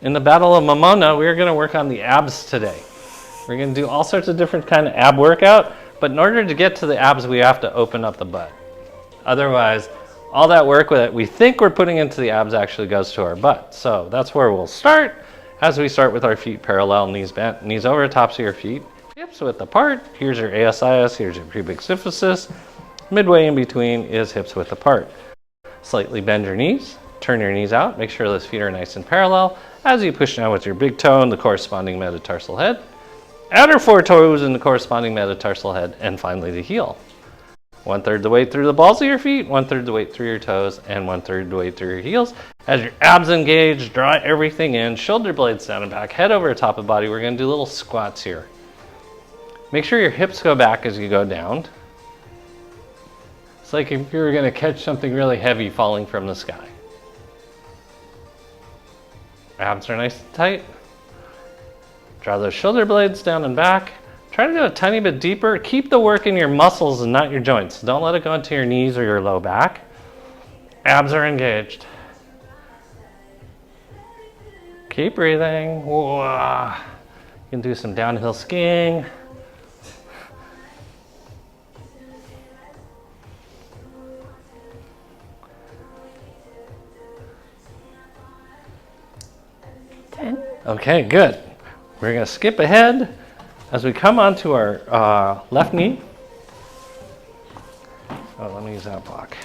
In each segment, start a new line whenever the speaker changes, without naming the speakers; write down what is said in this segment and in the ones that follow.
In the Battle of Momona, we're going to work on the abs today. We're going to do all sorts of different kind of ab workout, but in order to get to the abs, we have to open up the butt. Otherwise, all that work that we think we're putting into the abs actually goes to our butt. So that's where we'll start, as we start with our feet parallel, knees bent, knees over tops of your feet, hips width apart. Here's your ASIS, here's your pubic symphysis. Midway in between is hips width apart. Slightly bend your knees, turn your knees out, make sure those feet are nice and parallel as you push down with your big toe in the corresponding metatarsal head, outer four toes in the corresponding metatarsal head, and finally the heel. 1/3 the weight through the balls of your feet, 1/3 the weight through your toes, and 1/3 the weight through your heels. As your abs engage, draw everything in, shoulder blades down and back, head over top of the body. We're going to do little squats here. Make sure your hips go back as you go down. It's like if you were going to catch something really heavy falling from the sky. Abs are nice and tight. Draw those shoulder blades down and back. Try to go a tiny bit deeper. Keep the work in your muscles and not your joints. Don't let it go into your knees or your low back. Abs are engaged. Keep breathing. Whoa. You can do some downhill skiing. Okay, good. We're going to skip ahead as we come onto our left knee. Oh, let me use that block.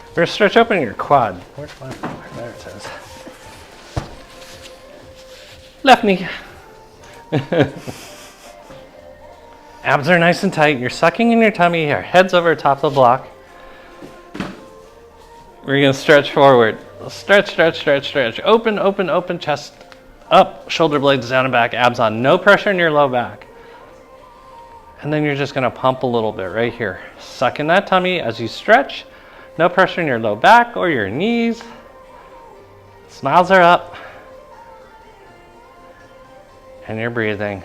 We're going to stretch open your quad. Where's my quad? There it is. Left knee. Abs are nice and tight. You're sucking in your tummy. Your head's over top of the block. We're going to stretch forward. Stretch, stretch, stretch, stretch. Open, open, open, chest up, shoulder blades down and back, abs on. No pressure in your low back. And then you're just going to pump a little bit right here. Suck in that tummy as you stretch. No pressure in your low back or your knees. Smiles are up. And you're breathing.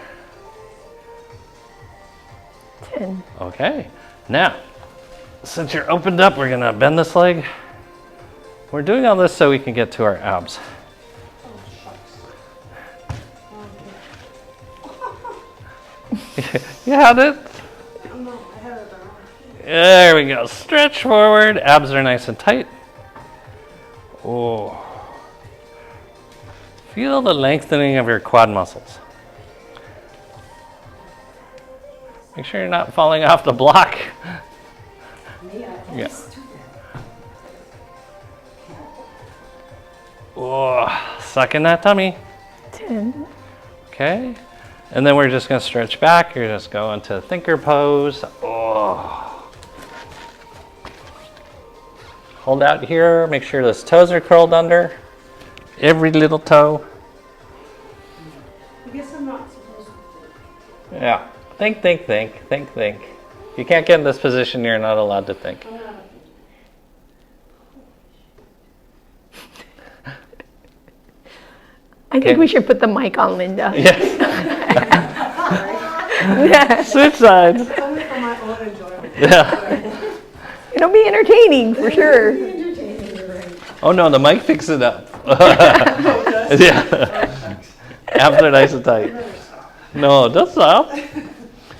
10.
Okay. Now, since you're opened up, we're going to bend this leg. We're doing all this so we can get to our abs. You had it? There we go. Stretch forward. Abs are nice and tight. Oh. Feel the lengthening of your quad muscles. Make sure you're not falling off the block. Yeah. Oh, suck in that tummy.
10.
Okay. And then we're just going to stretch back. You're just going to thinker pose. Oh. Hold out here. Make sure those toes are curled under. Every little toe.
I guess I'm not supposed to.
Yeah. Think, think, think. Think, think. If you can't get in this position, you're not allowed to think.
I think we should put the mic on Linda.
Yes.
Yeah.
Switch sides.
It's only for my own enjoyment.
Yeah.
It'll be entertaining for sure.
Oh no, the mic picks it up. Yeah. Abs are nice and tight. No, don't stop.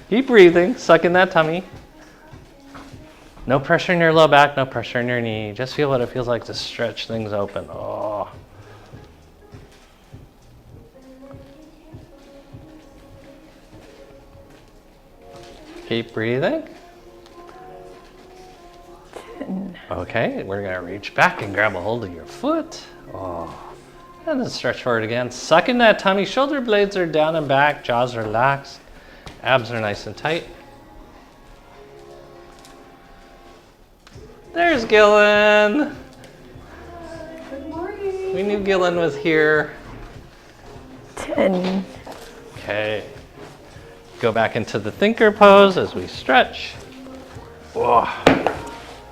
Keep breathing. Suck in that tummy. No pressure in your low back, no pressure in your knee. Just feel what it feels like to stretch things open. Oh. Keep breathing.
10.
Okay, we're going to reach back and grab a hold of your foot. Oh. And then stretch forward again. Suck in that tummy. Shoulder blades are down and back. Jaws relaxed. Abs are nice and tight. There's Gillen.
Good morning.
We knew Gillen was here.
10.
Okay. Go back into the thinker pose as we stretch. Whoa.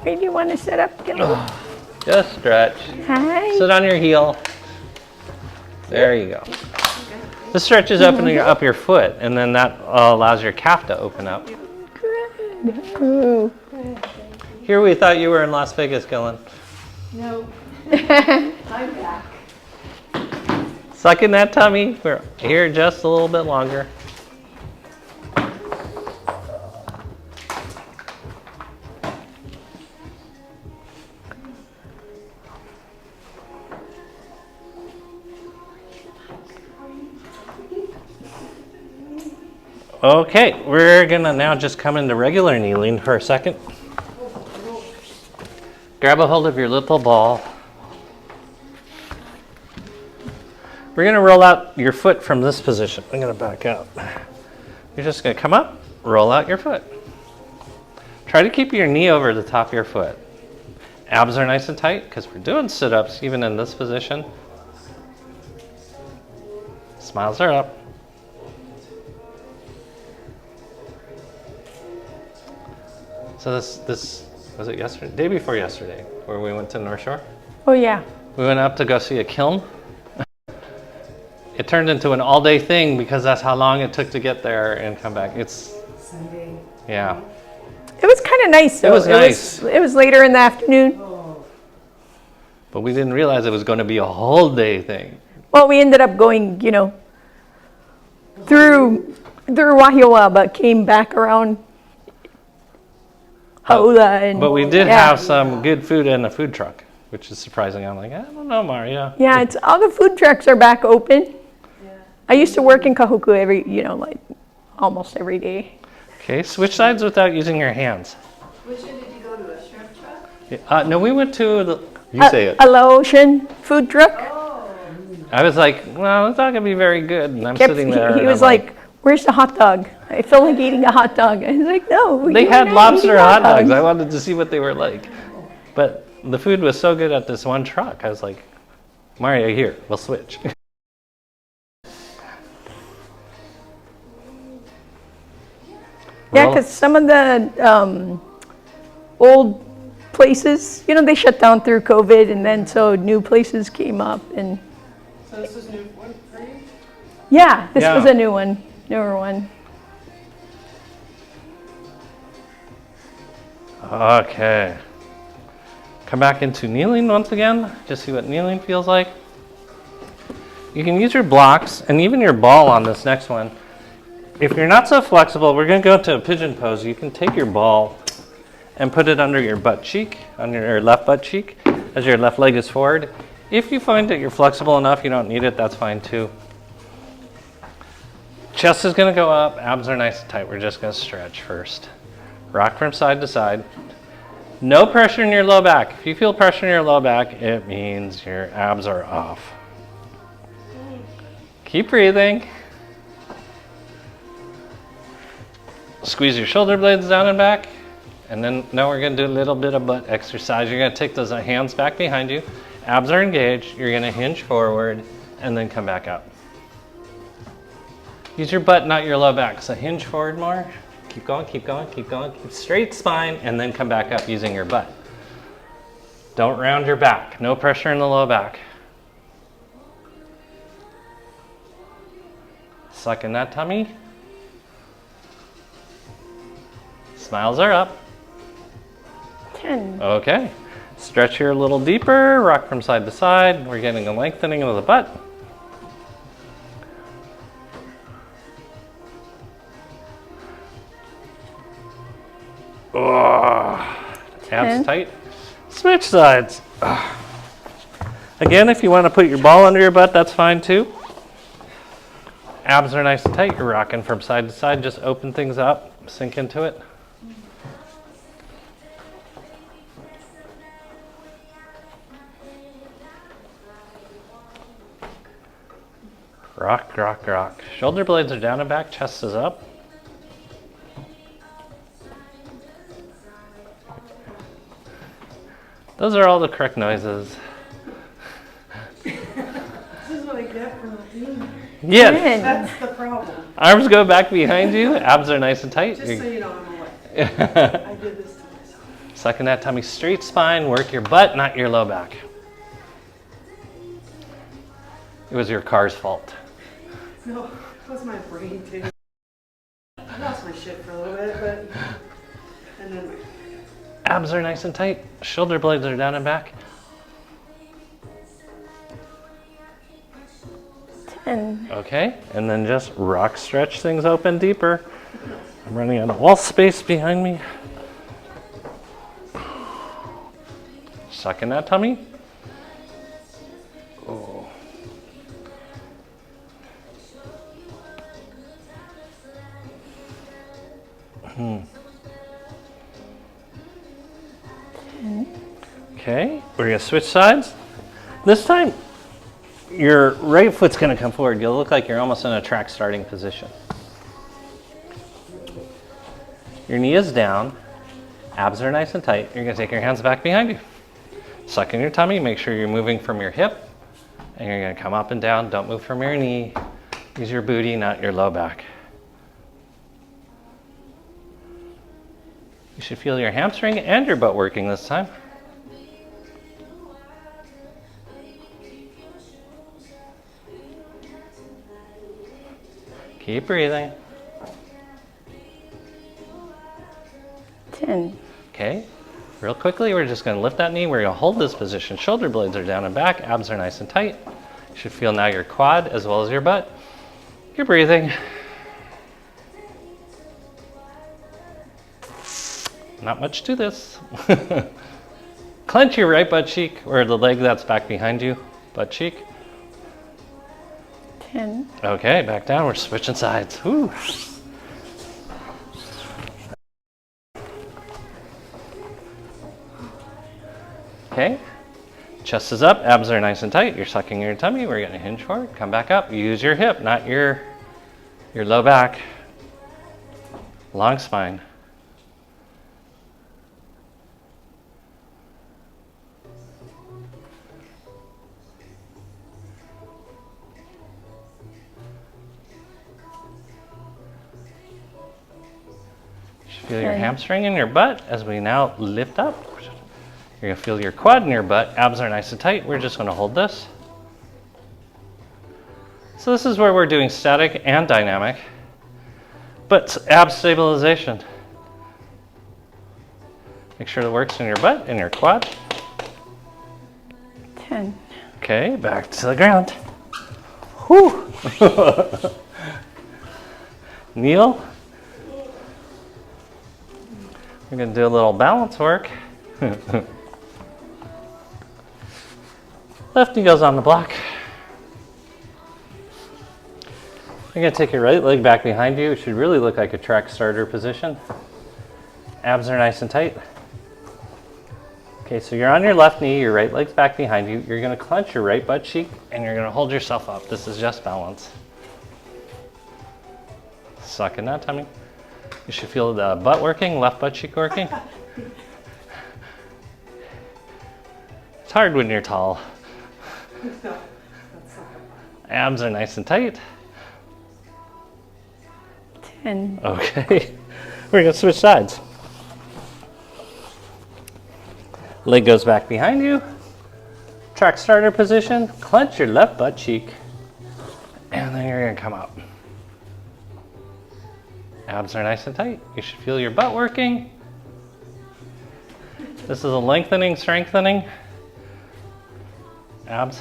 Where do you want to sit up, Gillen?
Just stretch.
Hi.
Sit on your heel. There you go. This stretches opening up your foot, and then that allows your calf to open up.
Good. Ooh.
Here we thought you were in Las Vegas, Gillen.
No, I'm back.
Suck in that tummy. We're here just a little bit longer. Okay, we're gonna now just come into regular kneeling for a second. Grab a hold of your little ball. We're gonna roll out your foot from this position. I'm gonna back out. You're just gonna come up, roll out your foot. Try to keep your knee over the top of your foot. Abs are nice and tight because we're doing sit-ups even in this position. Smiles are up. So this was it yesterday? Day before yesterday, where we went to North Shore.
Oh, yeah.
We went up to go see a kiln. It turned into an all-day thing because that's how long it took to get there and come back. It's
Sunday.
yeah.
It was kind of nice, though.
It was nice.
It was later in the afternoon.
Oh,
But we didn't realize it was going to be a whole day thing.
Well, we ended up going, you know, through Wahioa, but came back around Haula. And,
But we did
yeah.
have some good food in the food truck, which is surprising. I'm like, I don't know, Maria.
Yeah, it's all the food trucks are back open.
yeah.
I used to work in Kahuku like almost every day.
Okay, switch sides without using your hands.
Which one did you go to, a shrimp truck?
No, we went to the. You say it.
A Laotian food truck.
Oh.
I was like, well, it's not gonna be very good, and I'm
Kept-
sitting there.
He
and
was
I'm
like, "Where's the hot dog? I feel like eating a hot dog." I was like, "No."
they
you're
had
not
lobster
eating
hot dogs. I wanted to see what they were like, but the food was so good at this one truck. I was like, Maria, here, we'll switch.
Yeah,
Roll-
because some of the old places, you know, they shut down through COVID, and then so new places came up, and
So this is new one for you?
yeah, this
Yeah.
was a newer one.
Okay. Come back into kneeling once again. Just see what kneeling feels like. You can use your blocks and even your ball on this next one. If you're not so flexible, we're going to go to a pigeon pose. You can take your ball and put it under your butt cheek, on your left butt cheek, as your left leg is forward. If you find that you're flexible enough, you don't need it, that's fine too. Chest is going to go up, abs are nice and tight. We're just going to stretch first. Rock from side to side. No pressure in your low back. If you feel pressure in your low back, it means your abs are off. Keep breathing. Squeeze your shoulder blades down and back. And then now we're going to do a little bit of butt exercise. You're going to take those hands back behind you. Abs are engaged. You're going to hinge forward and then come back up. Use your butt, not your low back. So hinge forward more. Keep going, keep going, keep going. Keep straight spine and then come back up using your butt. Don't round your back. No pressure in the low back. Suck in that tummy. Smiles are up.
10.
Okay. Stretch here a little deeper. Rock from side to side. We're getting a lengthening of the butt. Abs
10.
tight. Switch sides. Again, if you want to put your ball under your butt, that's fine too. Abs are nice and tight. You're rocking from side to side. Just open things up. Sink into it. Rock, rock, rock. Shoulder blades are down and back. Chest is up. Those are all the correct noises.
This is what I get for not doing it.
Yes.
10.
That's the problem.
Arms go back behind you. Abs are nice and tight.
Just so you know, I'm awake. I did this to myself.
Sucking that tummy, straight spine. Work your butt, not your low back. It was your car's fault.
No, it was my brain too. I lost my shit for a little bit, but and then
Abs are nice and tight. Shoulder blades are down and back.
10.
Okay, and then just rock stretch things open deeper. I'm running out of wall space behind me. Suck in that tummy. Oh. Okay, we're gonna switch sides. This time, your right foot's gonna come forward. You'll look like you're almost in a track starting position. Your knee is down, abs are nice and tight. You're gonna take your hands back behind you. Suck in your tummy, make sure you're moving from your hip, and you're gonna come up and down. Don't move from your knee. Use your booty, not your low back. You should feel your hamstring and your butt working this time. Keep breathing.
10.
Okay, real quickly, we're just gonna lift that knee. We're gonna hold this position. Shoulder blades are down and back, abs are nice and tight. You should feel now your quad as well as your butt. Keep breathing. Not much to this. Clench your right butt cheek, or the leg that's back behind you, butt cheek.
10.
Okay, back down, we're switching sides. Whew. Okay, chest is up, abs are nice and tight. You're sucking your tummy. We're gonna hinge forward, come back up. Use your hip, not your low back. Long spine. Feel your hamstring in your butt as we now lift up. You're gonna feel your quad in your butt. Abs are nice and tight. We're just gonna hold this. So this is where we're doing static and dynamic, but ab stabilization. Make sure it works in your butt and your quad.
10.
Okay, back to the ground. Whew. Kneel. We're going to do a little balance work. Left knee goes on the block. You're going to take your right leg back behind you. It should really look like a track starter position. Abs are nice and tight. Okay, so you're on your left knee, your right leg's back behind you. You're going to clench your right butt cheek and you're going to hold yourself up. This is just balance. Suck in that tummy. You should feel the butt working, left butt cheek working. It's hard when you're tall. Abs are nice and tight.
10.
Okay, we're gonna switch sides. Leg goes back behind you. Track starter position, clench your left butt cheek. And then you're gonna come up. Abs are nice and tight. You should feel your butt working. This is a lengthening, strengthening. Abs.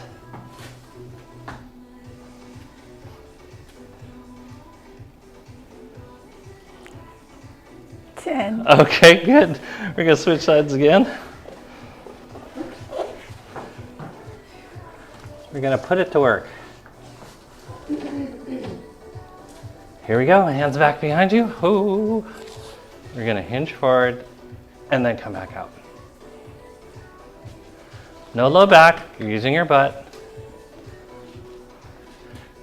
Okay, good. We're gonna switch sides again. We're gonna put it to work. Here we go, hands back behind you. Ooh. We're gonna hinge forward and then come back out. No low back, you're using your butt.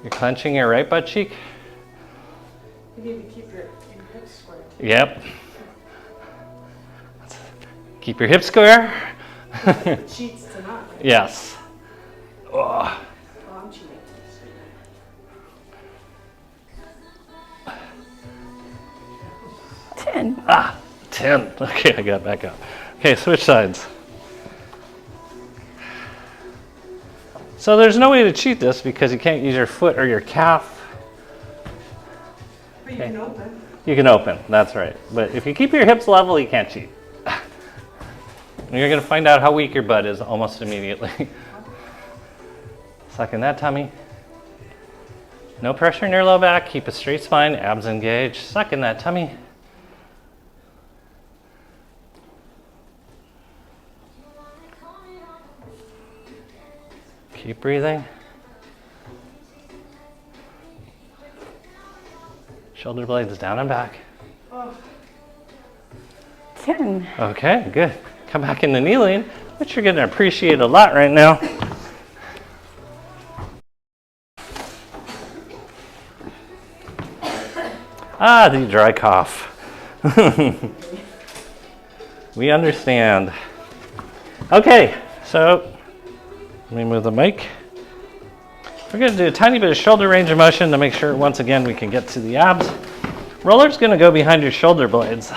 You're clenching your right butt cheek.
You need to keep your hips square.
Yep. Keep your hips square.
Cheats tonight.
Yes. Oh.
Oh, I'm cheating.
10.
10. Okay, I got back up. Okay, switch sides. So there's no way to cheat this because you can't use your foot or your calf.
But you can open.
You can open, that's right. But if you keep your hips level, you can't cheat. And you're going to find out how weak your butt is almost immediately. Suck in that tummy. No pressure in your low back. Keep a straight spine, abs engaged. Suck in that tummy. Keep breathing. Shoulder blades down and back.
10.
Okay, good. Come back into kneeling, which you're going to appreciate a lot right now. Ah, the dry cough. We understand. Okay, so let me move the mic. We're going to do a tiny bit of shoulder range of motion to make sure, once again, we can get to the abs. Roller's going to go behind your shoulder blades.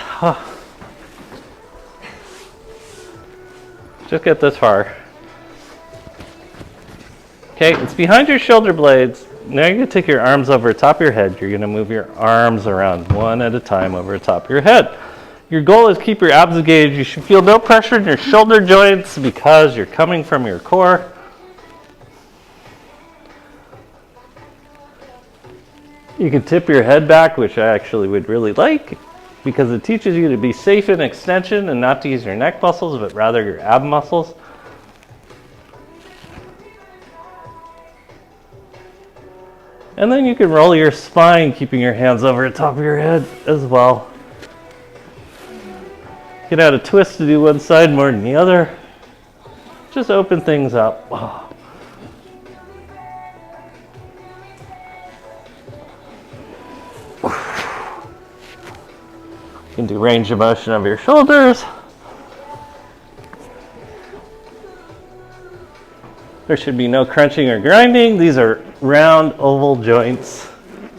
Just get this far. Okay, it's behind your shoulder blades. Now you're going to take your arms over the top of your head. You're going to move your arms around one at a time over the top of your head. Your goal is keep your abs engaged. You should feel no pressure in your shoulder joints because you're coming from your core. You can tip your head back, which I actually would really like, because it teaches you to be safe in extension and not to use your neck muscles, but rather your ab muscles. And then you can roll your spine, keeping your hands over the top of your head as well. Get out a twist to do one side more than the other. Just open things up. Oh. You can do range of motion of your shoulders. There should be no crunching or grinding. These are round oval joints,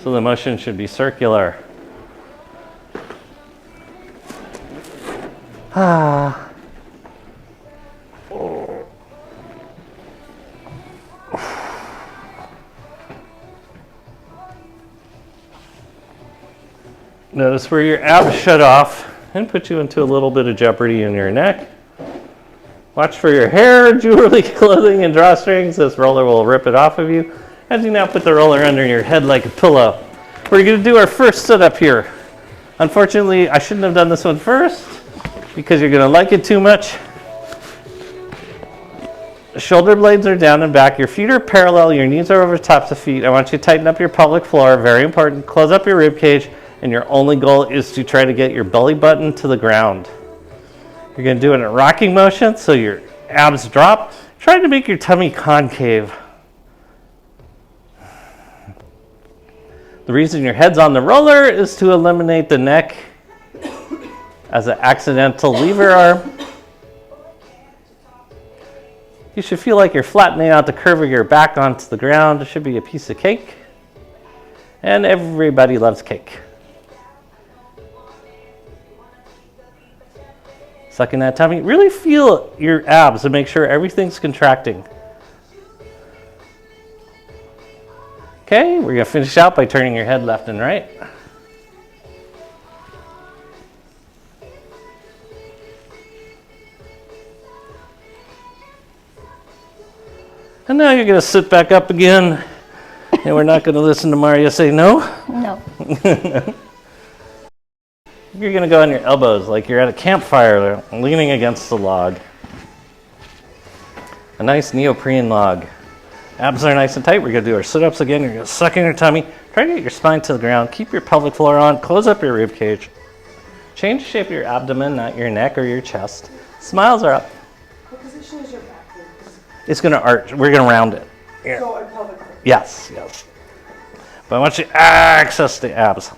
so the motion should be circular. Notice where your abs shut off and put you into a little bit of jeopardy in your neck. Watch for your hair, jewelry, clothing, and drawstrings. This roller will rip it off of you as you now put the roller under your head like a pillow. We're going to do our first sit-up here. Unfortunately, I shouldn't have done this one first because you're going to like it too much. The shoulder blades are down and back. Your feet are parallel. Your knees are over the tops of feet. I want you to tighten up your pelvic floor. Very important. Close up your rib cage. And your only goal is to try to get your belly button to the ground. You're going to do it in a rocking motion, so your abs drop. Try to make your tummy concave. The reason your head's on the roller is to eliminate the neck as an accidental lever arm. You should feel like you're flattening out the curve of your back onto the ground. It should be a piece of cake. And everybody loves cake. Suck in that tummy. Really feel your abs and make sure everything's contracting. Okay, we're going to finish out by turning your head left and right. And now you're going to sit back up again, and we're not going to listen to Mario say no.
No.
You're going to go on your elbows like you're at a campfire, leaning against the log. A nice neoprene log. Abs are nice and tight. We're going to do our sit-ups again. You're going to suck in your tummy. Try to get your spine to the ground. Keep your pelvic floor on. Close up your rib cage. Change the shape of your abdomen, not your neck or your chest. Smiles are up.
What position is your back in?
It's going to arch. We're going to round it. Here.
So a pelvic floor.
Yes, yes. But I want you to access the abs.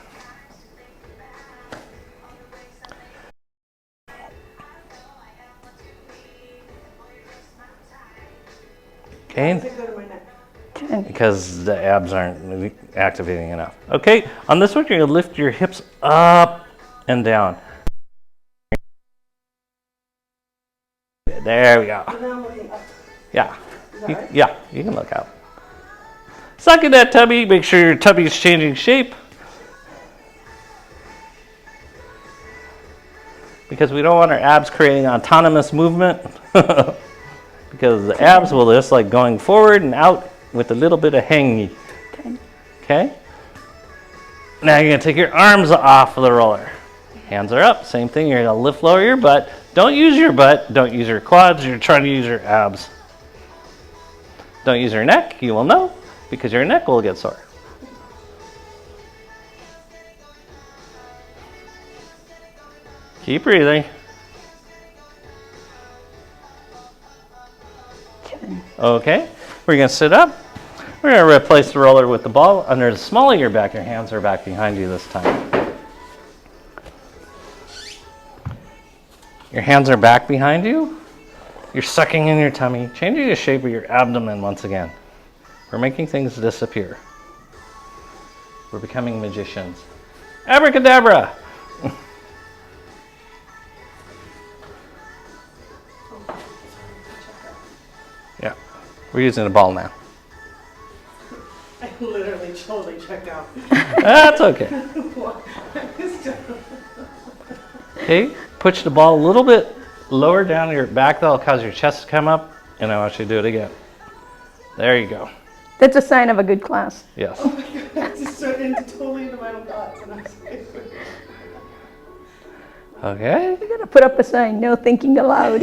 Okay.
Does it go to my neck?
10.
Because the abs aren't activating enough. Okay, on this one, you're going to lift your hips up and down. There we go.
So now I'm looking up.
Yeah.
Is that right?
Yeah, you can look out. Suck in that tummy. Make sure your tummy is changing shape. because we don't want our abs creating autonomous movement because the abs will just like going forward and out with a little bit of hangy. Okay? Now you're going to take your arms off of the roller. Hands are up. Same thing. You're going to lift lower your butt. Don't use your butt. Don't use your quads. You're trying to use your abs. Don't use your neck. You will know because your neck will get sore. Keep breathing. Okay. We're going to sit up. We're going to replace the roller with the ball under the small of your back. Your hands are back behind you this time. Your hands are back behind you. You're sucking in your tummy, changing the shape of your abdomen once again. We're making things disappear. We're becoming magicians. Abracadabra! Yeah, we're using a ball now.
I literally totally checked out.
That's okay. Okay, push the ball a little bit lower down your back. That'll cause your chest to come up, and I want you to do it again. There you go.
That's a sign of a good class.
Yes.
Oh my god, I just started totally into my own thoughts, and I was like,
Okay.
You gotta put up a sign, no thinking aloud.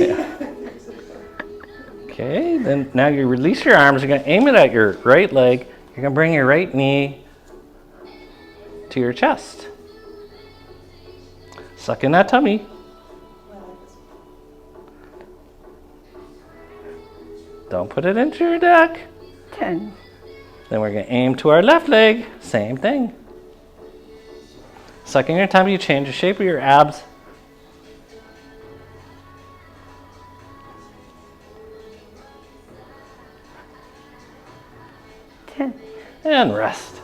Okay, then now you release your arms. You're going to aim it at your right leg. You're going to bring your right knee to your chest. Suck in that tummy. Don't put it into your neck.
10.
Then we're going to aim to our left leg. Same thing. Suck in your tummy. You change the shape of your abs. And rest.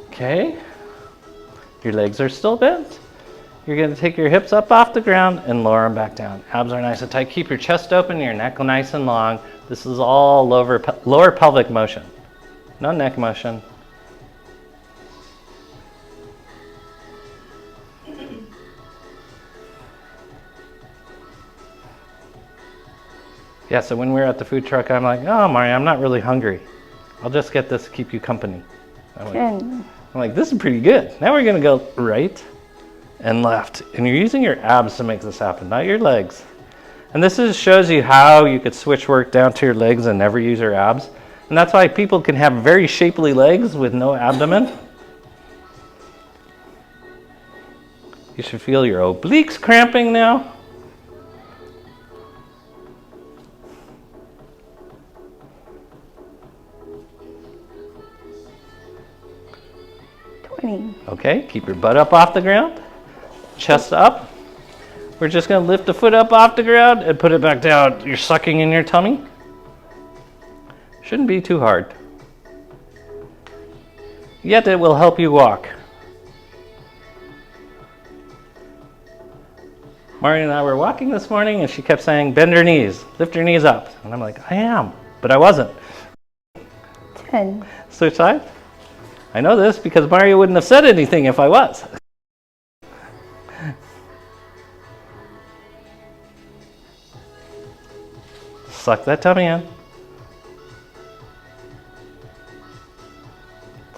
Okay. Your legs are still bent. You're going to take your hips up off the ground and lower them back down. Abs are nice and tight. Keep your chest open, your neck nice and long. This is all lower pelvic motion. No neck motion. Yeah, so when we were at the food truck, I'm like, oh, Mario, I'm not really hungry. I'll just get this to keep you company. I'm like, this is pretty good. Now we're going to go right and left. And you're using your abs to make this happen, not your legs. And this shows you how you could switch work down to your legs and never use your abs. And that's why people can have very shapely legs with no abdomen. You should feel your obliques cramping now. Okay, keep your butt up off the ground, chest up. We're just going to lift the foot up off the ground and put it back down. You're sucking in your tummy. Shouldn't be too hard. Yet it will help you walk. Maria and I were walking this morning and she kept saying, bend your knees, lift your knees up. And I'm like, I am, but I wasn't.
10.
Switch side. I know this because Mario wouldn't have said anything if I was. Suck that tummy in.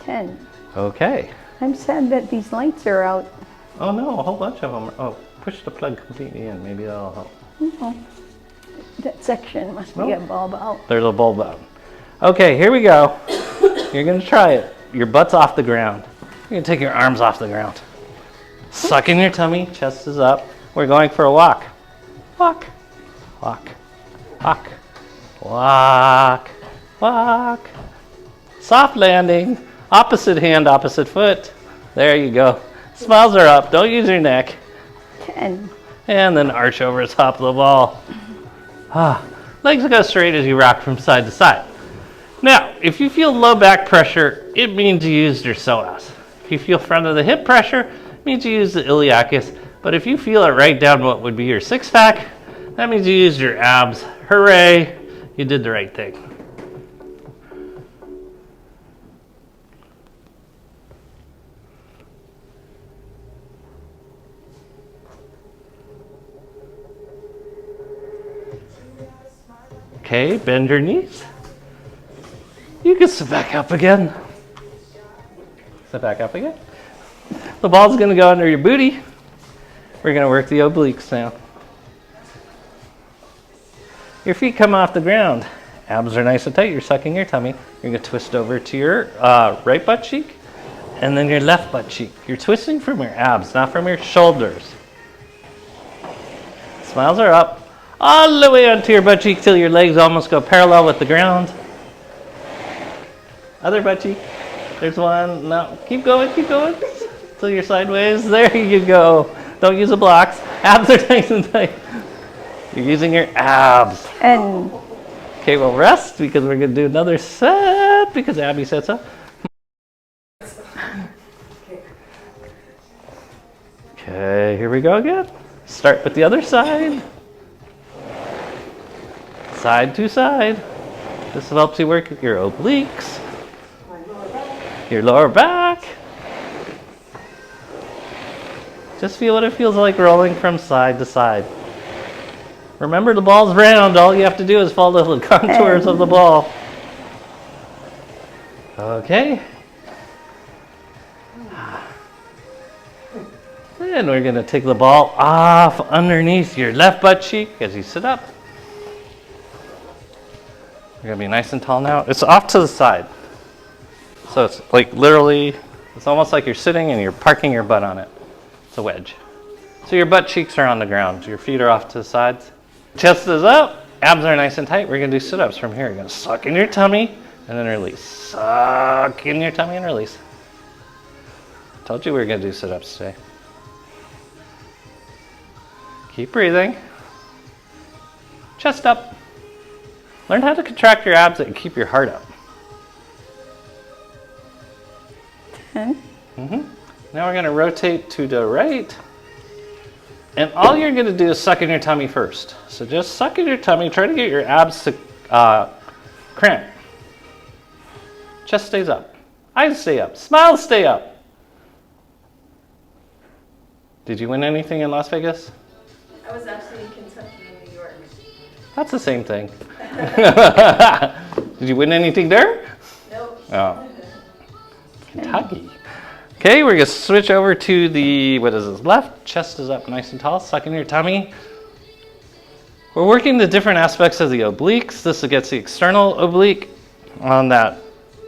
10.
Okay.
I'm sad that these lights are out.
Oh no, a whole bunch of them. Oh, push the plug completely in. Maybe that'll help.
Oh, that section must be a bulb out.
There's a bulb out. Okay, here we go. You're going to try it. Your butt's off the ground. You're going to take your arms off the ground. Suck in your tummy, chest is up. We're going for a walk. Walk, walk, walk, walk, walk. Soft landing. Opposite hand, opposite foot. There you go. Smiles are up. Don't use your neck.
10.
And then arch over the top of the ball. Legs go straight as you rock from side to side. Now, if you feel low back pressure, it means you used your psoas. If you feel front of the hip pressure, it means you used the iliacus. But if you feel it right down what would be your six pack, that means you used your abs. Hooray, you did the right thing. Okay, bend your knees. You can sit back up again. Sit back up again. The ball's gonna go under your booty. We're gonna work the obliques now. Your feet come off the ground. Abs are nice and tight. You're sucking your tummy. You're gonna twist over to your right butt cheek and then your left butt cheek. You're twisting from your abs, not from your shoulders. Smiles are up all the way onto your butt cheek till your legs almost go parallel with the ground. Other butt cheek. There's one. No, keep going, till you're sideways. There you go. Don't use the blocks. Abs are nice and tight. You're using your abs.
And
Okay, we'll rest because we're gonna do another set because Abby said so. Okay, here we go again. Start with the other side. Side to side. This helps you work your obliques, your lower back. Just feel what it feels like rolling from side to side. Remember, the ball's round. All you have to do is follow the contours of the ball. Okay. And we're going to take the ball off underneath your left butt cheek as you sit up. You're going to be nice and tall now. It's off to the side. So it's like literally, it's almost like you're sitting and you're parking your butt on it. It's a wedge. So your butt cheeks are on the ground. Your feet are off to the sides. Chest is up. Abs are nice and tight. We're going to do sit-ups from here. You're going to suck in your tummy and then release. Suck in your tummy and release. Told you we were going to do sit-ups today. Keep breathing. Chest up. Learn how to contract your abs and keep your heart up.
10.
Now we're going to rotate to the right. And all you're going to do is suck in your tummy first. So just suck in your tummy. Try to get your abs to cramp. Chest stays up. Eyes stay up. Smiles stay up. Did you win anything in Las Vegas?
I was actually in Kentucky and New York.
That's the same thing. Did you win anything there?
Nope.
Oh. Kentucky. Okay, we're going to switch over to the, what is this, left. Chest is up nice and tall. Suck in your tummy. We're working the different aspects of the obliques. This gets the external oblique on that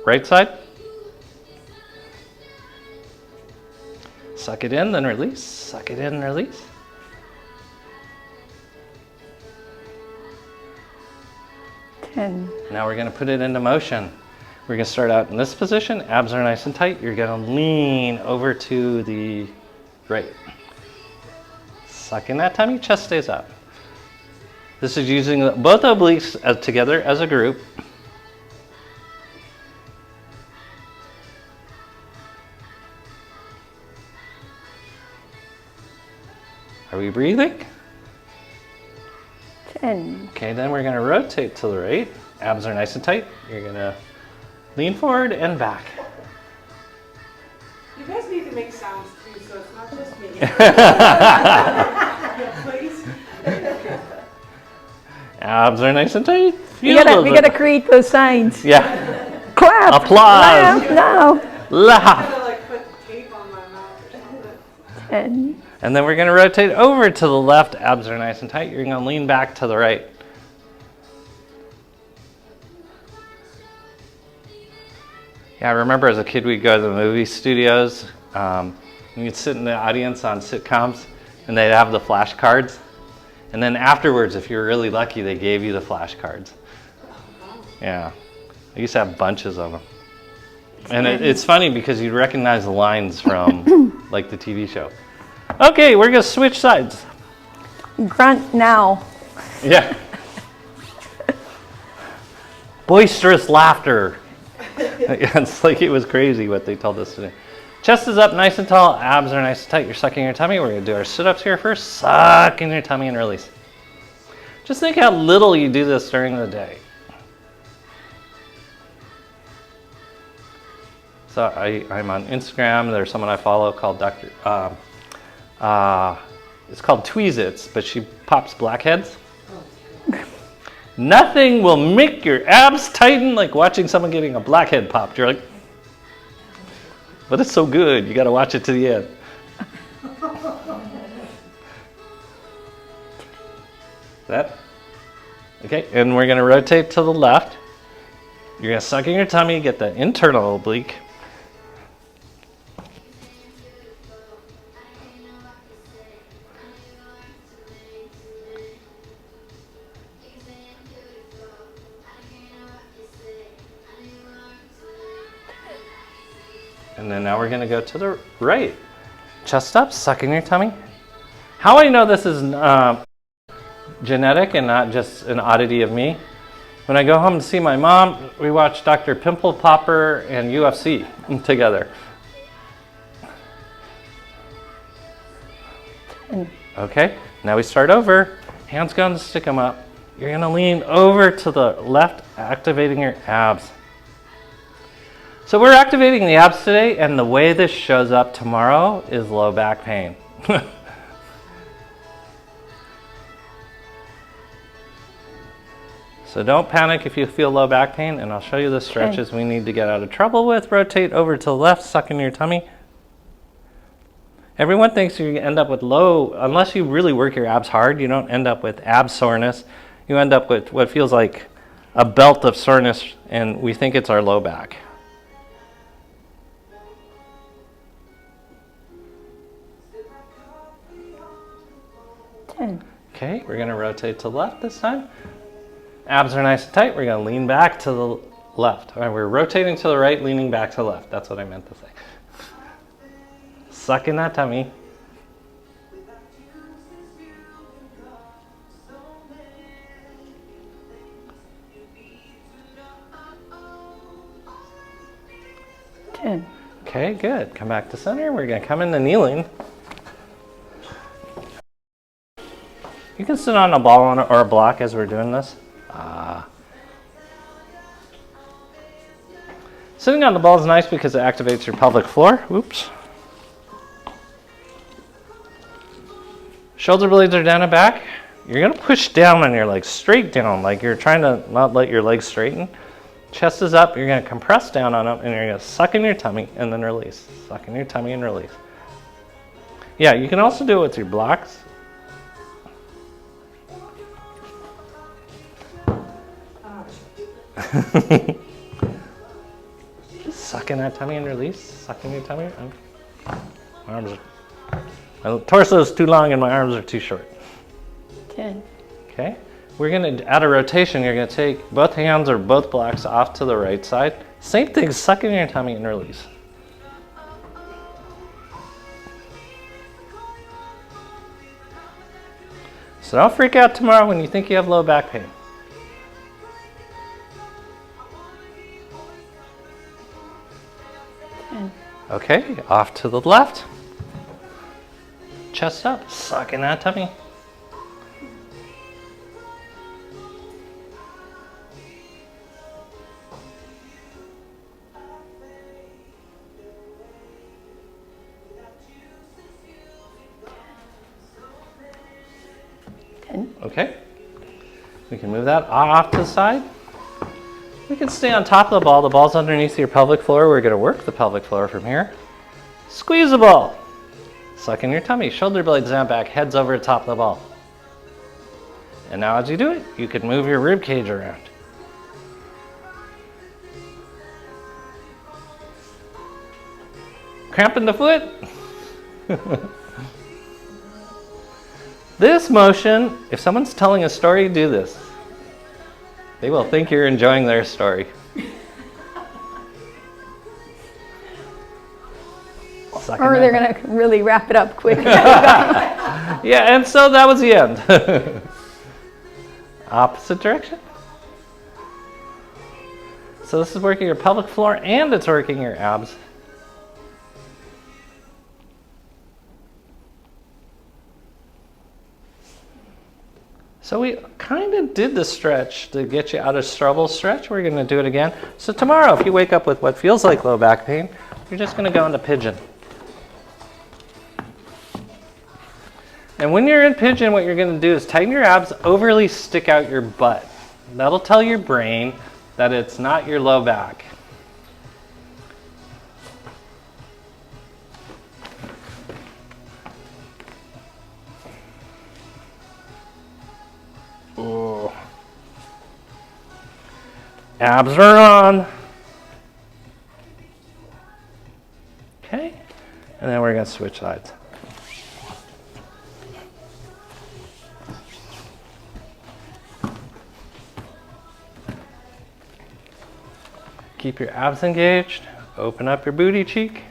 right side. Suck it in, then release. Suck it in and release. Now we're going to put it into motion. We're going to start out in this position. Abs are nice and tight. You're going to lean over to the right. Suck in that tummy. Chest stays up. This is using both obliques together as a group. Are we breathing?
10.
Okay, then we're going to rotate to the right. Abs are nice and tight. You're going to lean forward and back.
You guys need to make sounds too, so it's not just me. Yeah, please.
Abs are nice and tight.
We gotta create those signs.
Yeah.
Clap.
Applause.
Laugh. No.
I'm
Laugh.
gonna like put tape on my mouth or something.
10.
And then we're going to rotate over to the left. Abs are nice and tight. You're going to lean back to the right. Yeah, I remember as a kid we'd go to the movie studios. We'd sit in the audience on sitcoms and they'd have the flashcards. And then afterwards, if you were really lucky, they gave you the flashcards. Yeah, I used to have bunches of them. And it's funny because you'd recognize the lines from like the TV show. Okay, we're gonna switch sides.
Grunt now.
Yeah. Boisterous laughter. It's like it was crazy what they told us today. Chest is up nice and tall. Abs are nice and tight. You're sucking your tummy. We're gonna do our sit-ups here first. Suck in your tummy and release. Just think how little you do this during the day. So I'm on Instagram. There's someone I follow called Dr. It's called Tweezits, but she pops blackheads. Nothing will make your abs tighten like watching someone getting a blackhead popped. You're like, but it's so good. You got to watch it to the end. That. Okay, and we're going to rotate to the left. You're going to suck in your tummy, get the internal oblique. And then now we're going to go to the right. Chest up, suck in your tummy. How I know this is genetic and not just an oddity of me, when I go home to see my mom, we watch Dr. Pimple Popper and UFC together. Okay, now we start over. Hands going to stick them up. You're going to lean over to the left, activating your abs. So we're activating the abs today, and the way this shows up tomorrow is low back pain. So don't panic if you feel low back pain, and I'll show you the stretches we need to get out of trouble with. Rotate over to the left, suck in your tummy. Everyone thinks you end up with low, unless you really work your abs hard, you don't end up with ab soreness. You end up with what feels like a belt of soreness, and we think it's our low back. Okay, we're going to rotate to the left this time. Abs are nice and tight. We're going to lean back to the left. All right, we're rotating to the right, leaning back to the left. That's what I meant to say. Suck in that tummy. Okay, good. Come back to center. We're going to come into kneeling. You can sit on a ball or a block as we're doing this. Sitting on the ball is nice because it activates your pelvic floor. Oops. Shoulder blades are down and back. You're going to push down on your legs, straight down, like you're trying to not let your legs straighten. Chest is up. You're going to compress down on them, and you're going to suck in your tummy and then release. Suck in your tummy and release. Yeah, you can also do it with your blocks. Just suck in that tummy and release. Suck in your tummy. My arms are, my torso is too long and my arms are too short.
10.
Okay. We're going to add a rotation. You're going to take both hands or both blocks off to the right side. Same thing, suck in your tummy and release. So don't freak out tomorrow when you think you have low back pain. Okay, off to the left. Chest up, suck in that tummy. Okay, we can move that off to the side. We can stay on top of the ball. The ball's underneath your pelvic floor. We're going to work the pelvic floor from here. Squeeze the ball. Suck in your tummy. Shoulder blades down back. Heads over the top of the ball. And now as you do it, you can move your rib cage around. Cramping the foot. This motion, if someone's telling a story, do this. They will think you're enjoying their story.
Or they're going to really wrap it up quick.
Yeah, and so that was the end. Opposite direction. So this is working your pelvic floor and it's working your abs. So we kind of did the stretch to get you out of struggle stretch. We're going to do it again. So tomorrow, if you wake up with what feels like low back pain, you're just going to go into pigeon. And when you're in pigeon, what you're going to do is tighten your abs, overly stick out your butt. That'll tell your brain that it's not your low back. Ooh. Abs are on. Okay, and then we're going to switch sides. Keep your abs engaged. Open up your booty cheek.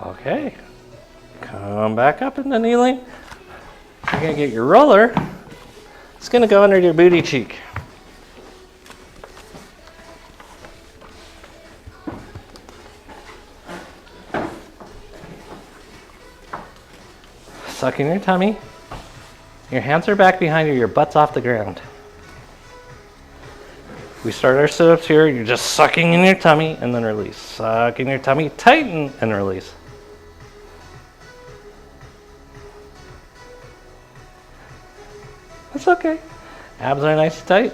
Okay, come back up into kneeling. You're gonna get your roller. It's gonna go under your booty cheek. Suck in your tummy. Your hands are back behind you, your butt's off the ground. We start our sit-ups here, you're just sucking in your tummy and then release. Suck in your tummy, tighten and release. That's okay. Abs are nice and tight.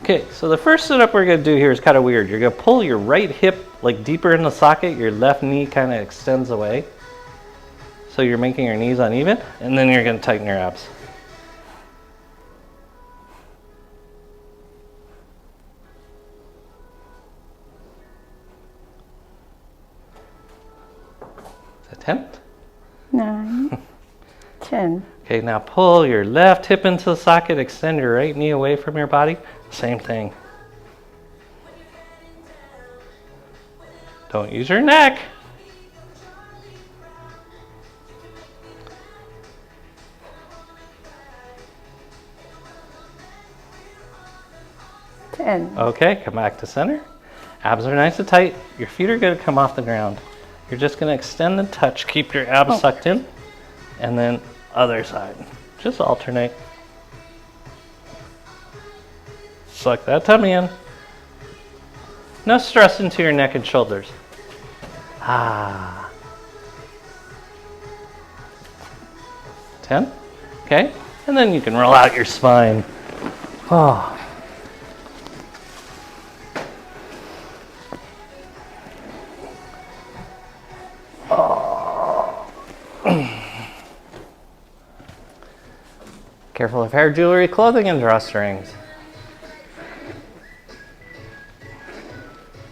Okay, so the first sit-up we're gonna do here is kind of weird. You're gonna pull your right hip like deeper in the socket, your left knee kind of extends away. So you're making your knees uneven, and then you're gonna tighten your abs. Is that 10?
9, 10.
Okay, now pull your left hip into the socket, extend your right knee away from your body. Same thing. Don't use your neck. Okay, come back to center. Abs are nice and tight. Your feet are going to come off the ground. You're just going to extend and touch. Keep your abs sucked in. And then other side. Just alternate. Suck that tummy in. No stress into your neck and shoulders. Ah. 10. Okay. And then you can roll out your spine. Oh. Careful of hair, jewelry, clothing, and drawstrings.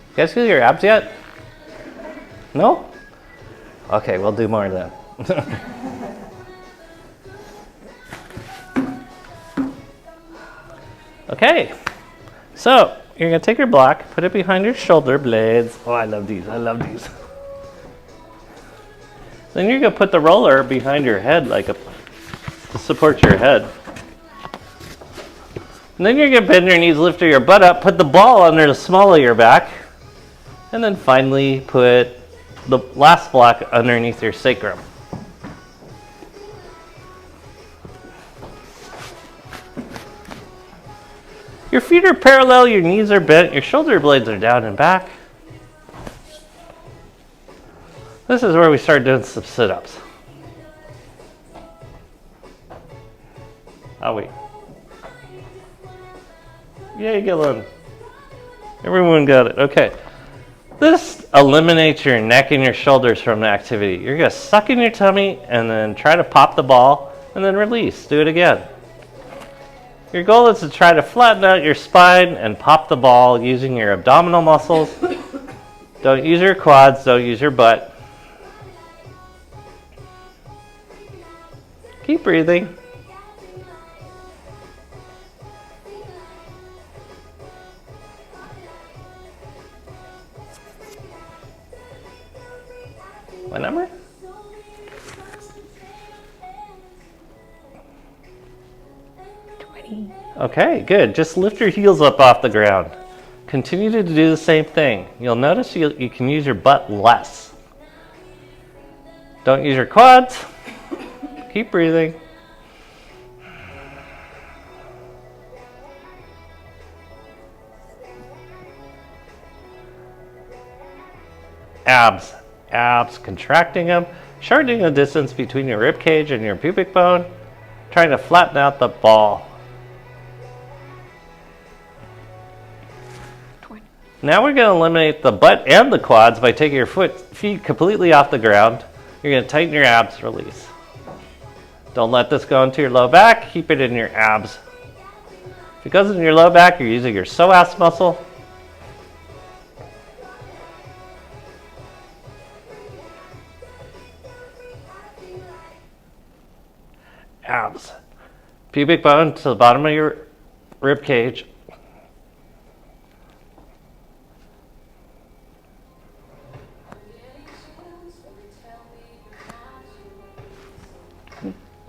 You guys feel your abs yet? No? Okay, we'll do more then. Okay, so you're gonna take your block, put it behind your shoulder blades. Oh, I love these, I love these. Then you're gonna put the roller behind your head like a to support your head. And then you're going to bend your knees, lift your butt up, put the ball under the small of your back, and then finally put the last block underneath your sacrum. Your feet are parallel, your knees are bent, your shoulder blades are down and back. This is where we start doing some sit-ups. Oh, wait. Yay, Gillen. Everyone got it. Okay. This eliminates your neck and your shoulders from the activity. You're going to suck in your tummy and then try to pop the ball and then release. Do it again. Your goal is to try to flatten out your spine and pop the ball using your abdominal muscles. Don't use your quads. Don't use your butt. Keep breathing. What number?
20.
Okay, good. Just lift your heels up off the ground. Continue to do the same thing. You'll notice you can use your butt less. Don't use your quads. Keep breathing. abs. Abs, contracting them, shortening the distance between your rib cage and your pubic bone, trying to flatten out the ball.
20.
Now we're going to eliminate the butt and the quads by taking your feet completely off the ground. You're going to tighten your abs, release. Don't let this go into your low back, keep it in your abs. If it goes in your low back, you're using your psoas muscle. Abs. Pubic bone to the bottom of your rib cage.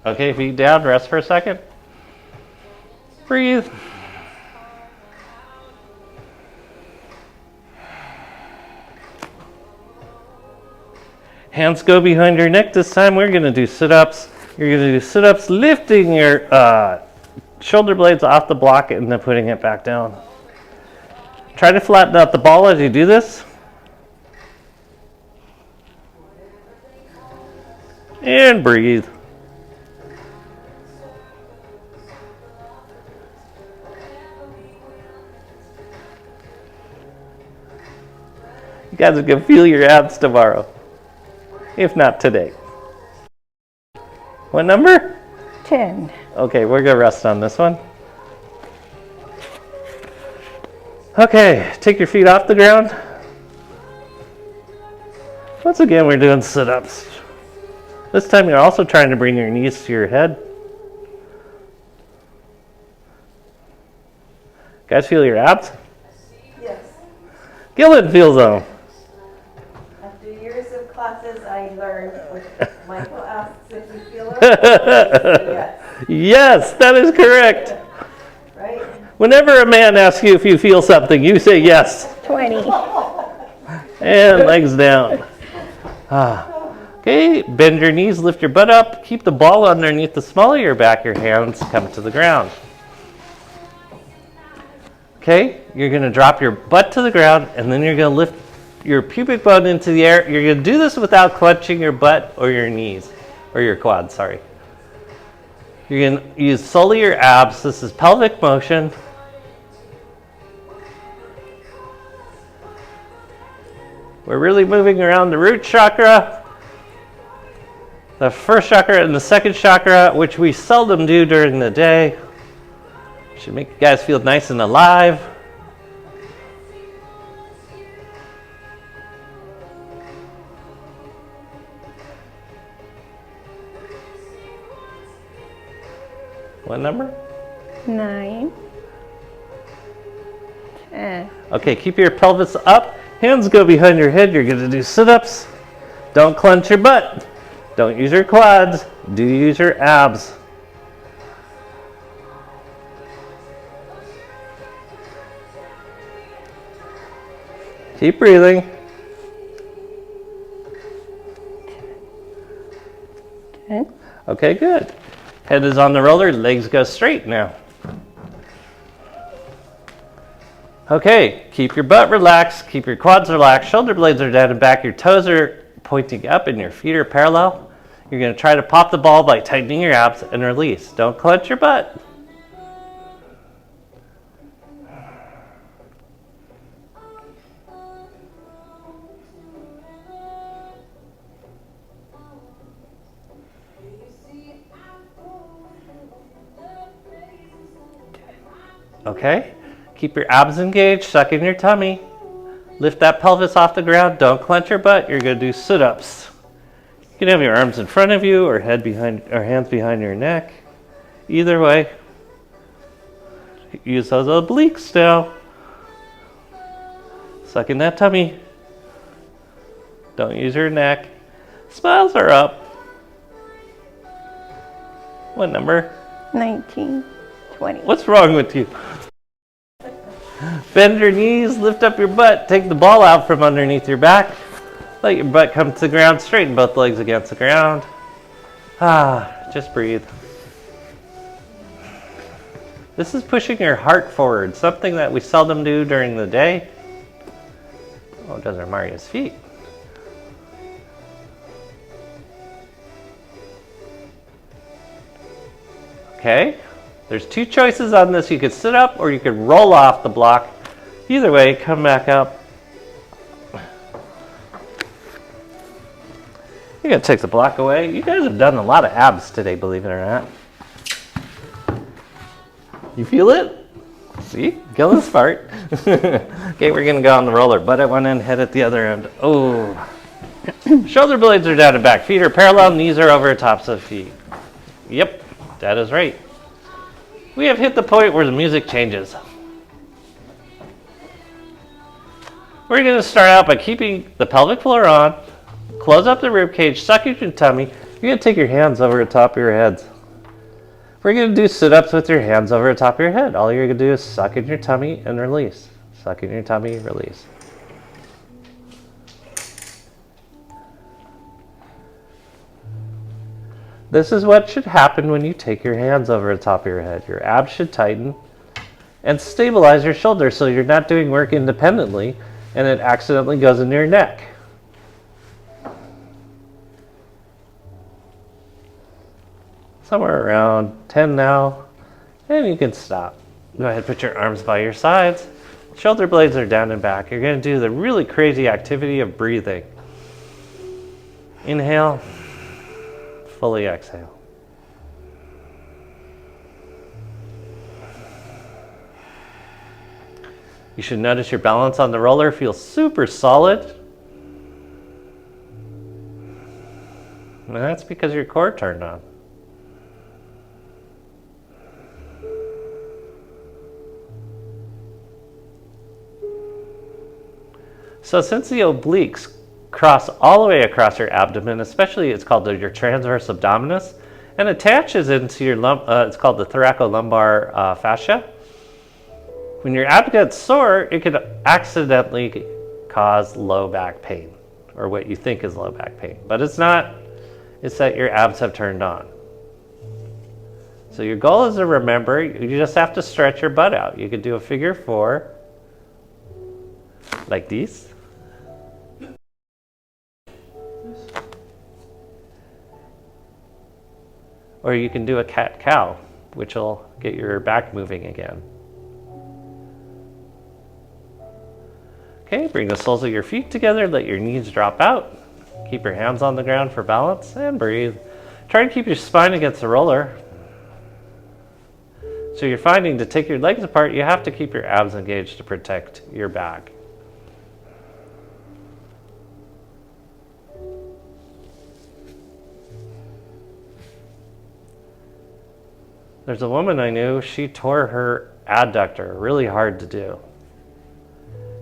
Okay, feet down, rest for a second. Breathe. Hands go behind your neck. This time we're going to do sit-ups. You're going to do sit-ups, lifting your shoulder blades off the block and then putting it back down. Try to flatten out the ball as you do this. And breathe. You guys are going to feel your abs tomorrow, if not today. What number?
10.
Okay, we're going to rest on this one. Okay, take your feet off the ground. Once again, we're doing sit-ups. This time you're also trying to bring your knees to your head. Guys feel your abs?
Yes.
Gillen feels them.
After years of classes, I learned when Michael asks if you feel it. Yes.
Yes, that is correct.
Right?
Whenever a man asks you if you feel something, you say yes.
20.
And legs down. Okay, bend your knees, lift your butt up, keep the ball underneath the small of your back, your hands come to the ground. Okay, you're going to drop your butt to the ground and then you're going to lift your pubic bone into the air. You're going to do this without clenching your butt or your knees, or your quads, sorry. You're going to use solely your abs. This is pelvic motion. We're really moving around the root chakra, the first chakra and the second chakra, which we seldom do during the day. Should make you guys feel nice and alive. What number?
9. 10.
Okay, keep your pelvis up. Hands go behind your head. You're going to do sit-ups. Don't clench your butt. Don't use your quads. Do use your abs. Keep breathing.
10.
Okay, good. Head is on the roller. Legs go straight now. Okay, keep your butt relaxed. Keep your quads relaxed. Shoulder blades are down and back. Your toes are pointing up and your feet are parallel. You're going to try to pop the ball by tightening your abs and release. Don't clench your butt. Okay, keep your abs engaged, suck in your tummy. Lift that pelvis off the ground. Don't clench your butt. You're going to do sit-ups. You can have your arms in front of you or head behind or hands behind your neck. Either way. Use those obliques now. Suck in that tummy. Don't use your neck. Smiles are up. What number?
19. 20.
What's wrong with you? Bend your knees, lift up your butt, take the ball out from underneath your back. Let your butt come to the ground, straighten both legs against the ground. Just breathe. This is pushing your heart forward, something that we seldom do during the day. Oh, those are Maria's feet. Okay? There's two choices on this. You could sit up or you could roll off the block. Either way, come back up. You're gonna take the block away. You guys have done a lot of abs today, believe it or not. You feel it? See? Killing this part. Okay, we're gonna go on the roller. Butt at one end, head at the other end. Oh. Shoulder blades are down and back. Feet are parallel, knees are over tops of feet. Yep, that is right. We have hit the point where the music changes. We're gonna start out by keeping the pelvic floor on, close up the rib cage, suck in your tummy. You're gonna take your hands over the top of your heads. We're gonna do sit-ups with your hands over the top of your head. All you're gonna do is suck in your tummy and release. Suck in your tummy, release. This is what should happen when you take your hands over the top of your head. Your abs should tighten and stabilize your shoulders so you're not doing work independently and it accidentally goes into your neck. Somewhere around 10 now, and you can stop. Go ahead, put your arms by your sides. Shoulder blades are down and back. You're going to do the really crazy activity of breathing. Inhale, fully exhale. You should notice your balance on the roller feels super solid. And that's because your core turned on. So since the obliques cross all the way across your abdomen, especially it's called your transverse abdominis, and attaches into your it's called the thoracolumbar fascia. When your abs gets sore, it could accidentally cause low back pain, or what you think is low back pain. But it's not, it's that your abs have turned on. So your goal is to remember, you just have to stretch your butt out. You could do a figure 4, like this. Or you can do a cat-cow, which will get your back moving again. Okay, bring the soles of your feet together, let your knees drop out. Keep your hands on the ground for balance and breathe. Try and keep your spine against the roller. So you're finding to take your legs apart, you have to keep your abs engaged to protect your back. There's a woman I knew, she tore her adductor, really hard to do.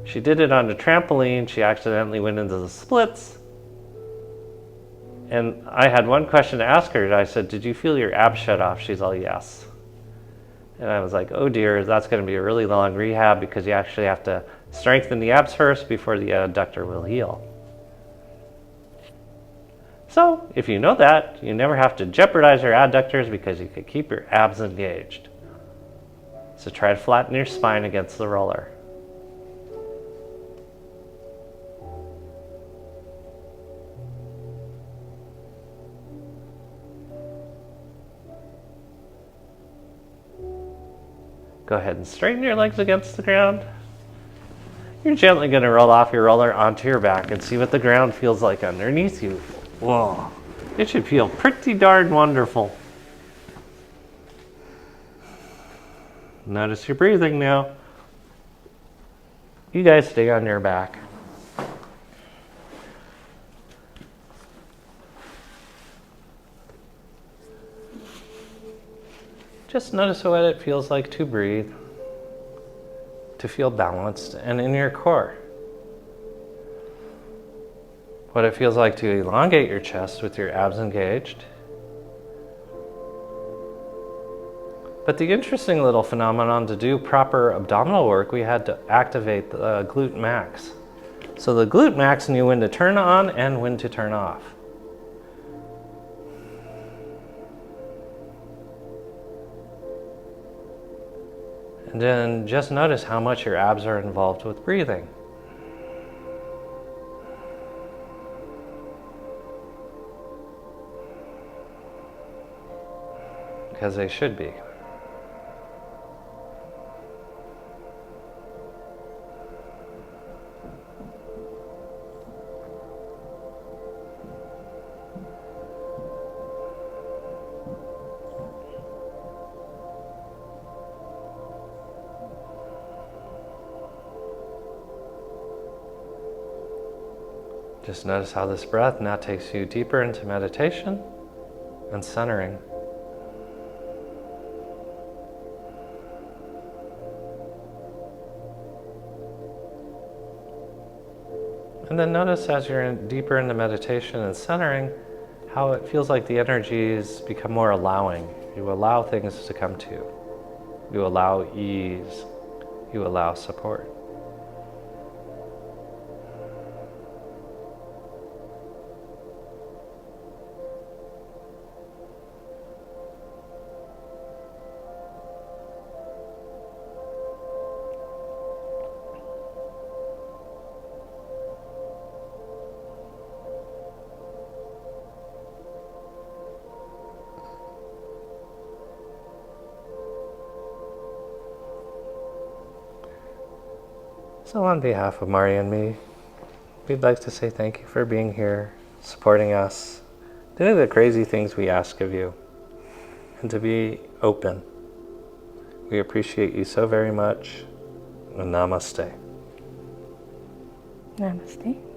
She did it on a trampoline, she accidentally went into the splits. And I had one question to ask her, and I said, "Did you feel your abs shut off?" She's all, "Yes." And I was like, "Oh dear, that's going to be a really long rehab because you actually have to strengthen the abs first before the adductor will heal." So, if you know that, you never have to jeopardize your adductors because you can keep your abs engaged. So try to flatten your spine against the roller. Go ahead and straighten your legs against the ground. You're gently going to roll off your roller onto your back and see what the ground feels like underneath you. Whoa, it should feel pretty darn wonderful. Notice your breathing now. You guys stay on your back. Just notice what it feels like to breathe, to feel balanced and in your core. What it feels like to elongate your chest with your abs engaged. But the interesting little phenomenon, to do proper abdominal work, we had to activate the glute max. So the glute max knew when to turn on and when to turn off. And then just notice how much your abs are involved with breathing. because they should be. Just notice how this breath now takes you deeper into meditation and centering. And then notice as you're deeper into meditation and centering, how it feels like the energies become more allowing. You allow things to come to you. You allow ease. You allow support. So on behalf of Mari and me, we'd like to say thank you for being here, supporting us, doing the crazy things we ask of you, and to be open. We appreciate you so very much, and namaste.
Namaste.